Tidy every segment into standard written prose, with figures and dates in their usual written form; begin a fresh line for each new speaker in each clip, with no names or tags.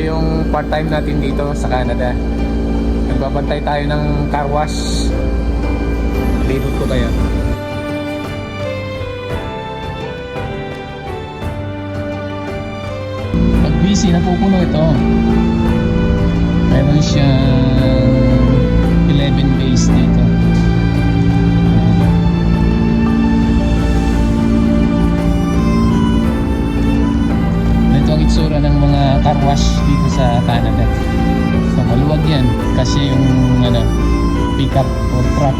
yung part-time natin dito sa Canada. Nagbabantay tayo ng car wash. Libot ko kaya. Pag busy, napupuno ito. Meron siyang 11 bays dito. Ito ang itsura ng mga car wash dito sa Canada. So maluwag yan kasi yung pickup o truck.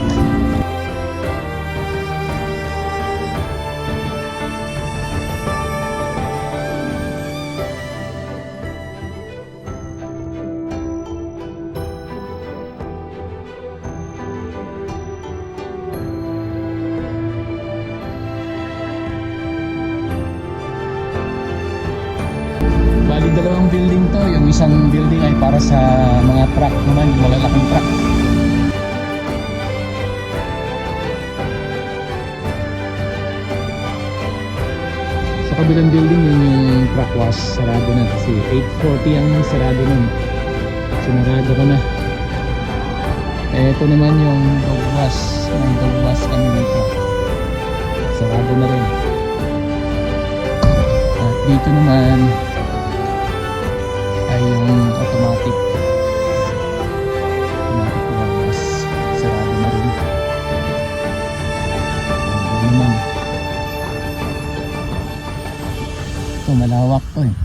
Bali dalawang building to. Yung isang building ay para sa mga truck naman, yung malalaking truck. Sa kabilang building yun yung truck wash, sarado na kasi 8:40 ang sarado nun. Sinarado ko na. Ito naman yung dog wash. May dog wash kami dito. Sarado na rin. At dito naman ay yung automatic wash, sarado na rin. Naman ito malawak to eh.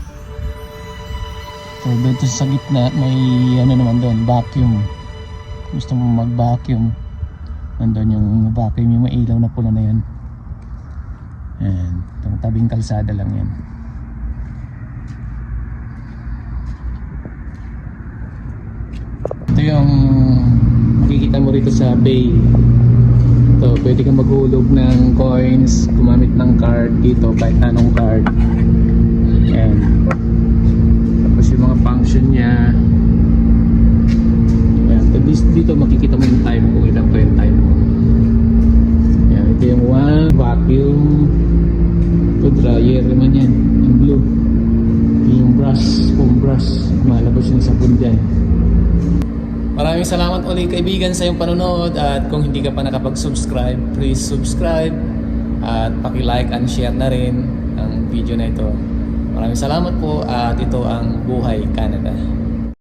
So doon to sa gitna may naman doon, vacuum. Gusto mo mag vacuum, nandun yung vacuum, yung mailaw na pula na yan. Ayan, itong tabing kalsada lang yan. Ito yung makikita mo rito sa bay. Ito, pwede kang maghulog ng coins, gumamit ng card dito, kahit anong card. Ayan. Tapos yung mga function nya. Ayan, dito makikita mo yung time kung ilang pa yung time mo. Ayan, ito yung one, vacuum. Ito dryer naman yan, yung blue. Ito yung brush, foam brush. Malabas yung sabon dyan. Maraming salamat ulit kaibigan sa iyong panonood, at kung hindi ka pa nakapag-subscribe, please subscribe at paki-like and share na rin ang video na ito. Maraming salamat po, at ito ang Buhay Canada.